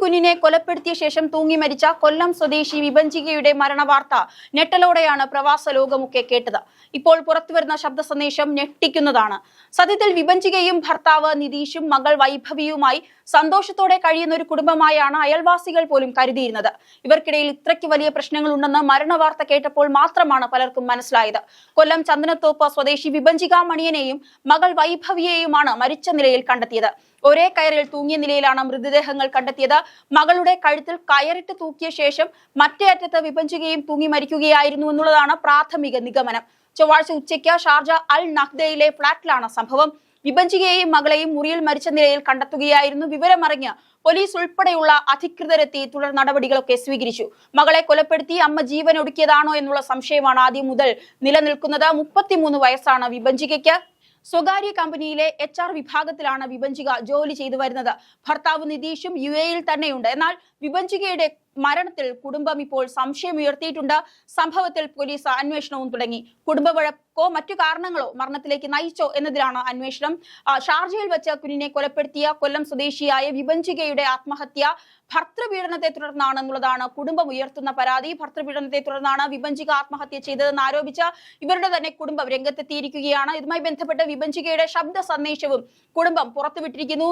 കുഞ്ഞിനെ കൊലപ്പെടുത്തിയ ശേഷം തൂങ്ങി മരിച്ച കൊല്ലം സ്വദേശി വിഭജികയുടെ മരണവാർത്ത ഞെട്ടലോടെയാണ് പ്രവാസ ലോകമൊക്കെ കേട്ടത്. ഇപ്പോൾ പുറത്തുവരുന്ന ശബ്ദ സന്ദേശം ഞെട്ടിക്കുന്നതാണ്. സത്യത്തിൽ വിഭജികയും ഭർത്താവ് നിതീഷും മകൾ വൈഭവിയുമായി സന്തോഷത്തോടെ കഴിയുന്ന ഒരു കുടുംബമായാണ് അയൽവാസികൾ പോലും കരുതിയിരുന്നത്. ഇവർക്കിടയിൽ ഇത്രയ്ക്ക് വലിയ പ്രശ്നങ്ങൾ ഉണ്ടെന്ന് മരണവാർത്ത കേട്ടപ്പോൾ മാത്രമാണ് പലർക്കും മനസ്സിലായത്. കൊല്ലം ചന്ദനത്തോപ്പ് സ്വദേശി വിഭജിക മണിയനെയും മകൾ വൈഭവിയെയുമാണ് മരിച്ച നിലയിൽ കണ്ടെത്തിയത്. ഒരേ കയറിൽ തൂങ്ങിയ നിലയിലാണ് മൃതദേഹങ്ങൾ കണ്ടെത്തിയത്. മകളുടെ കഴുത്തിൽ കയറിട്ട് തൂക്കിയ ശേഷം മറ്റേ അറ്റത്ത് വിഭജികയും തൂങ്ങി മരിക്കുകയായിരുന്നു എന്നുള്ളതാണ് പ്രാഥമിക നിഗമനം. ചൊവ്വാഴ്ച ഉച്ചയ്ക്ക് ഷാർജ അൽ നഹ്ദയിലെ ഫ്ളാറ്റിലാണ് സംഭവം. വിഭജികയെയും മകളെയും മുറിയിൽ മരിച്ച നിലയിൽ കണ്ടെത്തുകയായിരുന്നു. വിവരമറിഞ്ഞ് പോലീസ് ഉൾപ്പെടെയുള്ള അധികൃതരെത്തി തുടർ നടപടികളൊക്കെ സ്വീകരിച്ചു. മകളെ കൊലപ്പെടുത്തി അമ്മ ജീവൻ ഒടുക്കിയതാണോ എന്നുള്ള സംശയമാണ് ആദ്യം മുതൽ നിലനിൽക്കുന്നത്. 33 വയസ്സാണ് വിഭജികയ്ക്ക്. സ്വകാര്യ കമ്പനിയിലെ HR വിഭാഗത്തിലാണ് വിഭജിക ജോലി ചെയ്തു വരുന്നത്. ഭർത്താവ് നിതീഷും UAE-യിൽ തന്നെയുണ്ട്. എന്നാൽ വിഭജികയുടെ മരണത്തിൽ കുടുംബം ഇപ്പോൾ സംശയമുയർത്തിയിട്ടുണ്ട്. സംഭവത്തിൽ പോലീസ് അന്വേഷണവും തുടങ്ങി. കുടുംബ വഴക്കോ മറ്റു കാരണങ്ങളോ മരണത്തിലേക്ക് നയിച്ചോ എന്നതിലാണ് അന്വേഷണം. ഷാർജയിൽ വെച്ച് കുഞ്ഞിനെ കൊലപ്പെടുത്തിയ കൊല്ലം സ്വദേശിയായ വിഭജികയുടെ ആത്മഹത്യ ഭർത്തൃപീഡനത്തെ തുടർന്നാണെന്നുള്ളതാണ് കുടുംബം ഉയർത്തുന്ന പരാതി. ഭർത്തൃപീഡനത്തെ തുടർന്നാണ് വിഭജിക ആത്മഹത്യ ചെയ്തതെന്ന് ആരോപിച്ച് ഇവരുടെ തന്നെ കുടുംബം രംഗത്തെത്തിയിരിക്കുകയാണ്. ഇതുമായി ബന്ധപ്പെട്ട് വിഭജികയുടെ ശബ്ദ സന്ദേശവും കുടുംബം പുറത്തുവിട്ടിരിക്കുന്നു.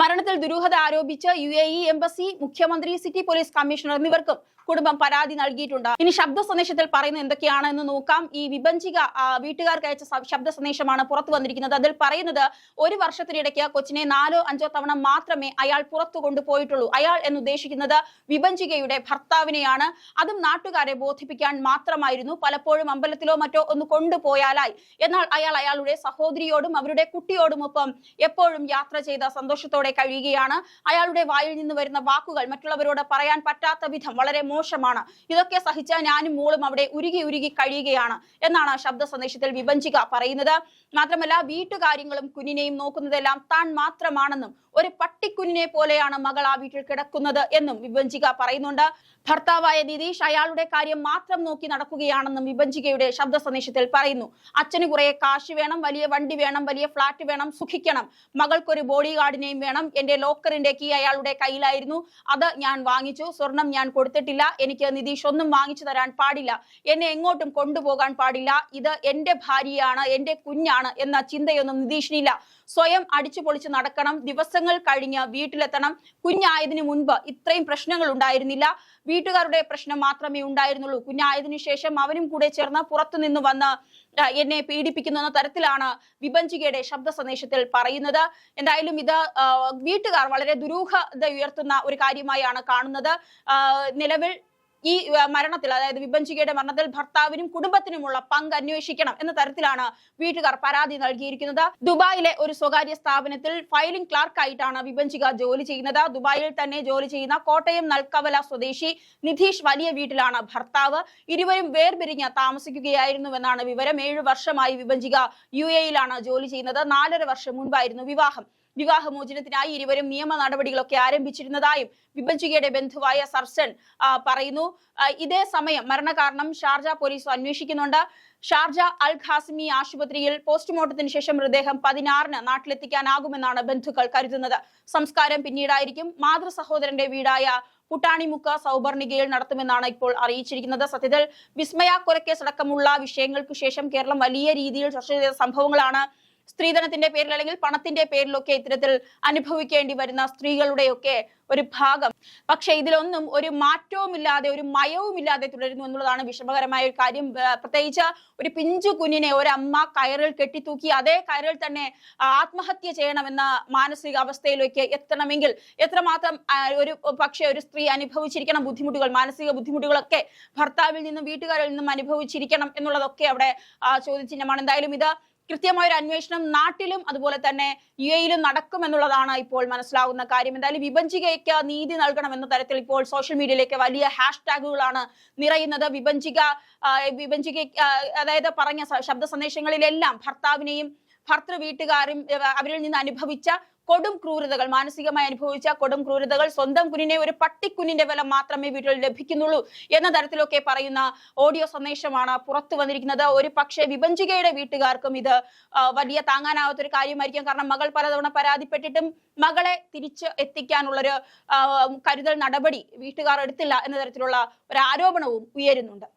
മരണത്തിൽ ദുരൂഹത ആരോപിച്ച് UAE എംബസി, മുഖ്യമന്ത്രി, സിറ്റി പോലീസ് കമ്മീഷണർ എന്നിവർക്കും കുടുംബം പരാതി നൽകിയിട്ടുണ്ട്. ഇനി ശബ്ദ സന്ദേശത്തിൽ പറയുന്നത് എന്തൊക്കെയാണ് എന്ന് നോക്കാം. ഈ വിഭജിക വീട്ടുകാർക്ക് അയച്ച ശബ്ദ സന്ദേശമാണ് പുറത്തു വന്നിരിക്കുന്നത്. അതിൽ പറയുന്നത്, 1 വർഷത്തിനിടയ്ക്ക് കൊച്ചിനെ 4-5 തവണ മാത്രമേ അയാൾ പുറത്തു കൊണ്ടുപോയിട്ടുള്ളൂ. അയാൾ എന്നുദ്ദേശിക്കുന്നത് വിഭജികയുടെ ഭർത്താവിനെയാണ്. അതും നാട്ടുകാരെ ബോധിപ്പിക്കാൻ മാത്രമായിരുന്നു. പലപ്പോഴും അമ്പലത്തിലോ മറ്റോ ഒന്ന് കൊണ്ടുപോയാലായി. എന്നാൽ അയാൾ അയാളുടെ സഹോദരിയോടും അവരുടെ കുട്ടിയോടുമൊപ്പം എപ്പോഴും യാത്ര ചെയ്ത സന്തോഷത്തോടെ കഴിയുകയാണ്. അയാളുടെ വായിൽ നിന്ന് വരുന്ന വാക്കുകൾ മറ്റുള്ളവരോട് പറയാൻ പറ്റാത്ത വിധം വളരെ മോശമാണ്. ഇതൊക്കെ സഹിച്ച ഞാനും മോളും അവിടെ ഉരുകി കഴിയുകയാണ് എന്നാണ് ശബ്ദ സന്ദേശത്തിൽ വിഭജിക പറയുന്നത്. മാത്രമല്ല, വീട്ടുകാര്യങ്ങളും കുഞ്ഞിനെയും നോക്കുന്നതെല്ലാം താൻ മാത്രമാണെന്നും ഒരു പട്ടിക്കുഞ്ഞിനെ പോലെയാണ് മകൾ ആ വീട്ടിൽ കിടക്കുന്നത് എന്നും വിഭജിക പറയുന്നുണ്ട്. ഭർത്താവായ നിതീഷ് അയാളുടെ കാര്യം മാത്രം നോക്കി നടക്കുകയാണെന്നും വിഭജികയുടെ ശബ്ദ സന്ദേശത്തിൽ പറയുന്നു. അച്ഛന് കുറെ കാശ് വേണം, വലിയ വണ്ടി വേണം, വലിയ ഫ്ലാറ്റ് വേണം, സുഖിക്കണം. മകൾക്കൊരു ബോഡി ഗാർഡിനെയും വേണം. എന്റെ ലോക്കറിന്റെ കീ അയാളുടെ കയ്യിലായിരുന്നു, അത് ഞാൻ വാങ്ങിച്ചു. സ്വർണം ഞാൻ കൊടുത്തിട്ടില്ല. എനിക്ക് നിതീഷ് ഒന്നും വാങ്ങിച്ചു തരാൻ പാടില്ല. എന്നെ എങ്ങോട്ടും കൊണ്ടുപോകാൻ പാടില്ല. ഇത് എന്റെ ഭാര്യയാണ്, എന്റെ കുഞ്ഞാണ് എന്ന ചിന്തയൊന്നും നിതീഷിനില്ല. സ്വയം അടിച്ചു പൊളിച്ച് നടക്കണം. ദിവസങ്ങൾ കഴിഞ്ഞ് വീട്ടിലെത്തണം. കുഞ്ഞായതിനു മുൻപ് ഇത്രയും പ്രശ്നങ്ങൾ ഉണ്ടായിരുന്നില്ല. വീട്ടുകാരുടെ പ്രശ്നം മാത്രമേ ഉണ്ടായിരുന്നുള്ളൂ. കുഞ്ഞായതിനു ശേഷം അവനും കൂടെ ചേർന്ന് പുറത്തുനിന്ന് വന്ന് എന്നെ പീഡിപ്പിക്കുന്നു എന്ന തരത്തിലാണ് വിഭജികയുടെ ശബ്ദ സന്ദേശത്തിൽ പറയുന്നത്. എന്തായാലും ഇത് വീട്ടുകാർ വളരെ ദുരൂഹത ഉയർത്തുന്ന ഒരു കാര്യമായാണ് കാണുന്നത്. നിലവിൽ ഈ മരണത്തിൽ, അതായത് വിഭജികയുടെ മരണത്തിൽ ഭർത്താവിനും കുടുംബത്തിനുമുള്ള പങ്ക് അന്വേഷിക്കണം എന്ന തരത്തിലാണ് വീട്ടുകാർ പരാതി നൽകിയിരിക്കുന്നത്. ദുബായിലെ ഒരു സ്വകാര്യ സ്ഥാപനത്തിൽ ഫയലിംഗ് ക്ലാർക്കായിട്ടാണ് വിഭജിക ജോലി ചെയ്യുന്നത്. ദുബായിൽ തന്നെ ജോലി ചെയ്യുന്ന കോട്ടയം നൽക്കവല സ്വദേശി നിതീഷ് വലിയ വീട്ടിലാണ് ഭർത്താവ്. ഇരുവരും വേർപിരിഞ്ഞ് താമസിക്കുകയായിരുന്നുവെന്നാണ് വിവരം. 7 വർഷമായി വിഭജിക UAE-യിലാണ് ജോലി ചെയ്യുന്നത്. 4.5 വർഷം മുൻപായിരുന്നു വിവാഹം. വിവാഹമോചനത്തിനായി ഇരുവരും നിയമ നടപടികളൊക്കെ ആരംഭിച്ചിരുന്നതായും വിഭജികയുടെ ബന്ധുവായ സർസൻ പറയുന്നു. ഇതേ സമയം മരണകാരണം ഷാർജ പോലീസ് അന്വേഷിക്കുന്നുണ്ട്. ഷാർജ അൽ ഖാസിമി ആശുപത്രിയിൽ പോസ്റ്റ്മോർട്ടത്തിന് ശേഷം മൃതദേഹം 16-ന് നാട്ടിലെത്തിക്കാനാകുമെന്നാണ് ബന്ധുക്കൾ കരുതുന്നത്. സംസ്കാരം പിന്നീടായിരിക്കും. മാതൃ സഹോദരന്റെ വീടായ പുട്ടാണിമുക്ക് സൗപർണികയിൽ നടത്തുമെന്നാണ് ഇപ്പോൾ അറിയിച്ചിരിക്കുന്നത്. സത്യത്തിൽ വിസ്മയ കൊലക്കേസ് അടക്കമുള്ള വിഷയങ്ങൾക്ക് ശേഷം കേരളം വലിയ രീതിയിൽ ചർച്ച ചെയ്ത സംഭവങ്ങളാണ്. സ്ത്രീധനത്തിന്റെ പേരിൽ അല്ലെങ്കിൽ പണത്തിന്റെ പേരിലൊക്കെ ഇത്തരത്തിൽ അനുഭവിക്കേണ്ടി വരുന്ന സ്ത്രീകളുടെയൊക്കെ ഒരു ഭാഗം. പക്ഷെ ഇതിലൊന്നും ഒരു മാറ്റവുമില്ലാതെ, ഒരു മയവുമില്ലാതെ തുടരുന്നു എന്നുള്ളതാണ് വിഷമകരമായ ഒരു കാര്യം. പ്രത്യേകിച്ച് ഒരു പിഞ്ചു കുഞ്ഞിനെ ഒരമ്മ കയറിൽ കെട്ടിത്തൂക്കി അതേ കയറിൽ തന്നെ ആത്മഹത്യ ചെയ്യണമെന്ന മാനസികാവസ്ഥയിലേക്ക് എത്തണമെങ്കിൽ എത്രമാത്രം ഒരു സ്ത്രീ അനുഭവിച്ചിരിക്കണം ബുദ്ധിമുട്ടുകൾ, മാനസിക ബുദ്ധിമുട്ടുകളൊക്കെ ഭർത്താവിൽ നിന്നും വീട്ടുകാരിൽ നിന്നും അനുഭവിച്ചിരിക്കണം എന്നുള്ളതൊക്കെ അവിടെ ചോദ്യചിഹ്നമാണ്. എന്തായാലും ഇത് കൃത്യമായ ഒരു അന്വേഷണം നാട്ടിലും അതുപോലെ തന്നെ UAE-യിലും നടക്കുമെന്നുള്ളതാണ് ഇപ്പോൾ മനസ്സിലാകുന്ന കാര്യം. എന്തായാലും വിഭജികയ്ക്ക് നീതി നൽകണം എന്ന തരത്തിൽ ഇപ്പോൾ സോഷ്യൽ മീഡിയയിലേക്ക് വലിയ #കളാണ് നിറയുന്നത്. വിഭജിക അതായത് പറഞ്ഞ ശബ്ദ സന്ദേശങ്ങളിലെല്ലാം ഭർത്താവിനെയും ഭർത്തൃ വീട്ടുകാരും അവരിൽ നിന്ന് അനുഭവിച്ച കൊടും ക്രൂരതകൾ, മാനസികമായി അനുഭവിച്ച കൊടും ക്രൂരതകൾ, സ്വന്തം കുഞ്ഞിനെ ഒരു പട്ടിക്കുഞ്ഞിന്റെ വില മാത്രമേ വീട്ടിൽ ലഭിക്കുന്നുള്ളൂ എന്ന തരത്തിലൊക്കെ പറയുന്ന ഓഡിയോ സന്ദേശമാണ് പുറത്തു വന്നിരിക്കുന്നത്. ഒരു പക്ഷേ വിഭജികയുടെ വീട്ടുകാർക്കും ഇത് വലിയ താങ്ങാനാവാത്തൊരു കാര്യമായിരിക്കും. കാരണം മകൾ പലതവണ പരാതിപ്പെട്ടിട്ടും മകളെ തിരിച്ച് എത്തിക്കാനുള്ളൊരു കരുതൽ നടപടി വീട്ടുകാർ എടുത്തില്ല എന്ന തരത്തിലുള്ള ഒരു ആരോപണവും ഉയരുന്നുണ്ട്.